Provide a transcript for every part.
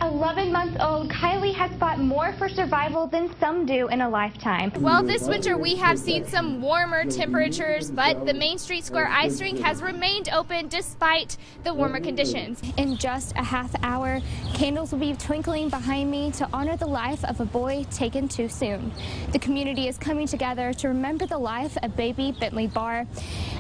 At 11 months old, Kylie has fought more for survival than some do in a lifetime. Well, this winter we have seen some warmer temperatures, but the Main Street Square ice rink has remained open despite the warmer conditions. In just a half hour, candles will be twinkling behind me to honor the life of a boy taken too soon. The community is coming together to remember the life of baby Bentley Barr.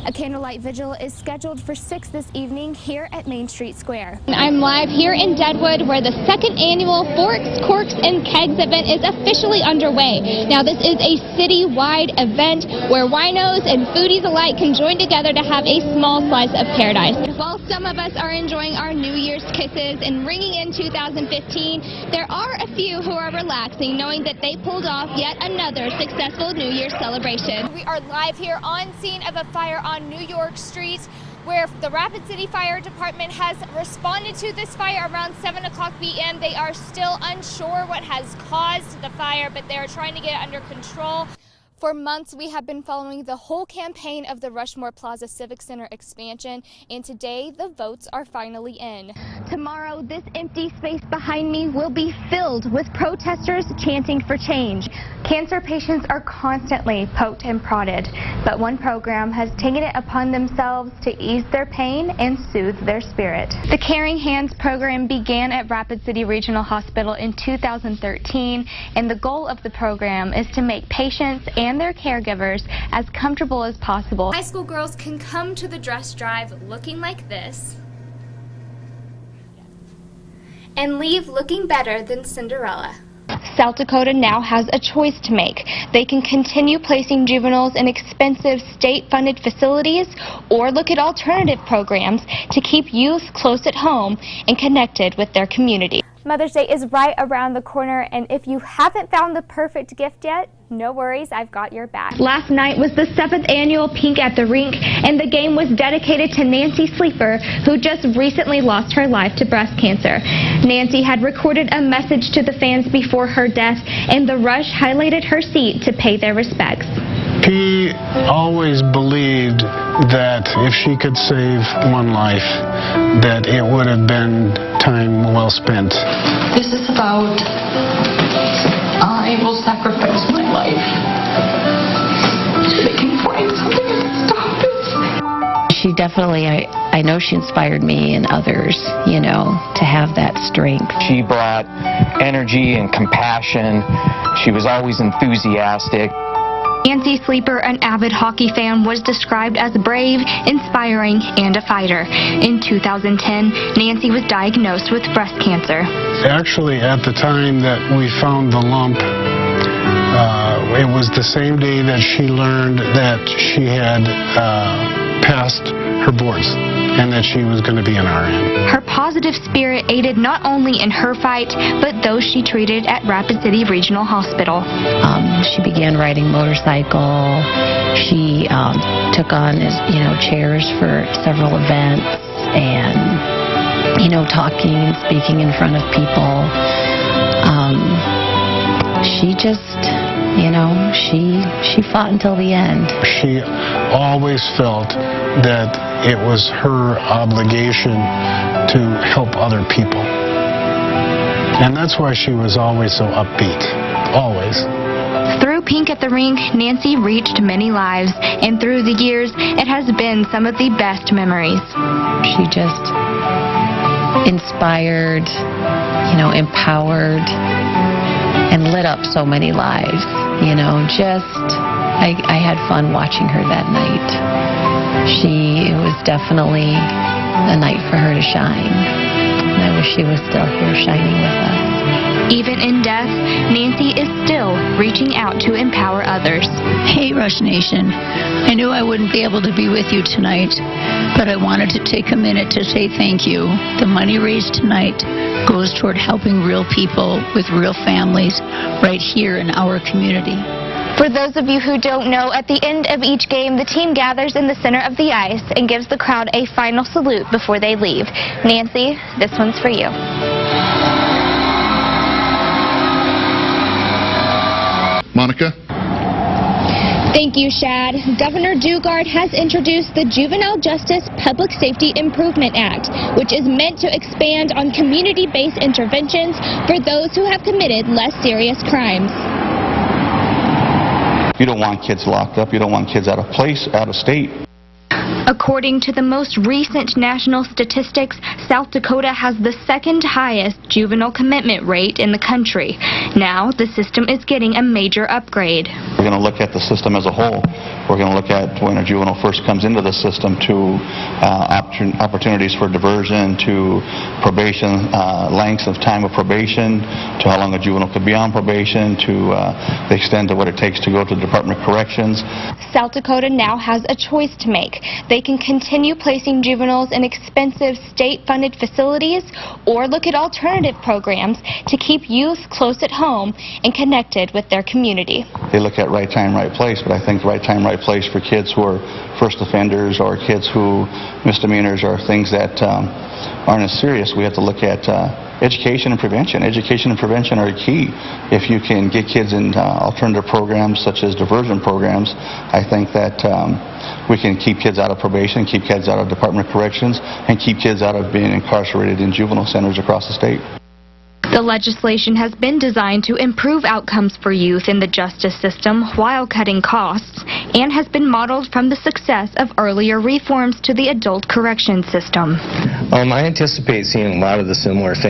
A candlelight vigil is scheduled for 6 this evening here at Main Street Square. I'm live here in Deadwood, where the second annual Forks, Corks, and Kegs event is officially underway. Now, this is a city-wide event where winos and foodies alike can join together to have a small slice of paradise. While some of us are enjoying our New Year's kisses and ringing in 2015, there are a few who are relaxing, knowing that they pulled off yet another successful New Year's celebration. We are live here on scene of a fire on New York Street, where the Rapid City Fire Department has responded to this fire around 7 o'clock p.m. They are still unsure what has caused the fire, but they are trying to get it under control. For months, we have been following the whole campaign of the Rushmore Plaza Civic Center expansion, and today the votes are finally in. Tomorrow, this empty space behind me will be filled with protesters chanting for change. Cancer patients are constantly poked and prodded, but one program has taken it upon themselves to ease their pain and soothe their spirit. The Caring Hands program began at Rapid City Regional Hospital in 2013, and the goal of the program is to make patients and their caregivers as comfortable as possible. High school girls can come to the dress drive looking like this and leave looking better than Cinderella. South Dakota now has a choice to make. They can continue placing juveniles in expensive state-funded facilities or look at alternative programs to keep youth close at home and connected with their community. Mother's Day is right around the corner, and if you haven't found the perfect gift yet, no worries, I've got your back. Last night was the 7th annual Pink at the Rink, and the game was dedicated to Nancy Sleeper, who just recently lost her life to breast cancer. Nancy had recorded a message to the fans before her death, and the Rush highlighted her seat to pay their respects. P always believed that if she could save one life, that it would have been time well spent. This is about, I will sacrifice my life so they can find something to stop this. She definitely, I know she inspired me and others, you know, to have that strength. She brought energy and compassion. She was always enthusiastic. Nancy Sleeper, an avid hockey fan, was described as brave, inspiring, and a fighter. In 2010, Nancy was diagnosed with breast cancer. Actually, at the time that we found the lump, it was the same day that she learned that she had passed her boards and that she was going to be an RN. Her positive spirit aided not only in her fight, but those she treated at Rapid City Regional Hospital. She began riding motorcycle. She took on, you know, chairs for several events and, you know, talking and speaking in front of people. She just, you know, she fought until the end. She Always felt that it was her obligation to help other people. And that's why she was always so upbeat. Always. Through Pink at the Rink, Nancy reached many lives, and through the years, it has been some of the best memories. She just inspired, you know, empowered, and lit up so many lives, you know, I had fun watching her that night. It was definitely a night for her to shine, and I wish she was still here shining with us. Even in death, Nancy is still reaching out to empower others. Hey, Rush Nation. I knew I wouldn't be able to be with you tonight, but I wanted to take a minute to say thank you. The money raised tonight goes toward helping real people with real families right here in our community. For those of you who don't know, at the end of each game, the team gathers in the center of the ice and gives the crowd a final salute before they leave. Nancy, this one's for you. Monica? Thank you, Shad. Governor Dugard has introduced the Juvenile Justice Public Safety Improvement Act, which is meant to expand on community-based interventions for those who have committed less serious crimes. You don't want kids locked up. You don't want kids out of place, out of state. According to the most recent national statistics, South Dakota has the second highest juvenile commitment rate in the country. Now, the system is getting a major upgrade. We're going to look at the system as a whole. We're going to look at when a juvenile first comes into the system to opportunities for diversion, to probation, lengths of time of probation, to how long a juvenile could be on probation, to the extent of what it takes to go to the Department of Corrections. South Dakota now has a choice to make. They can continue placing juveniles in expensive state-funded facilities or look at alternative programs to keep youth close at home and connected with their community. They look at right time, right place, but I think right time, right place for kids who are first offenders or kids who misdemeanors or things that aren't as serious, we have to look at education and prevention. Education and prevention are key. If you can get kids in alternative programs such as diversion programs, I think that we can keep kids out of probation, keep kids out of Department of Corrections, and keep kids out of being incarcerated in juvenile centers across the state. The legislation has been designed to improve outcomes for youth in the justice system while cutting costs, and has been modeled from the success of earlier reforms to the adult correction system. I anticipate seeing a lot of the similar things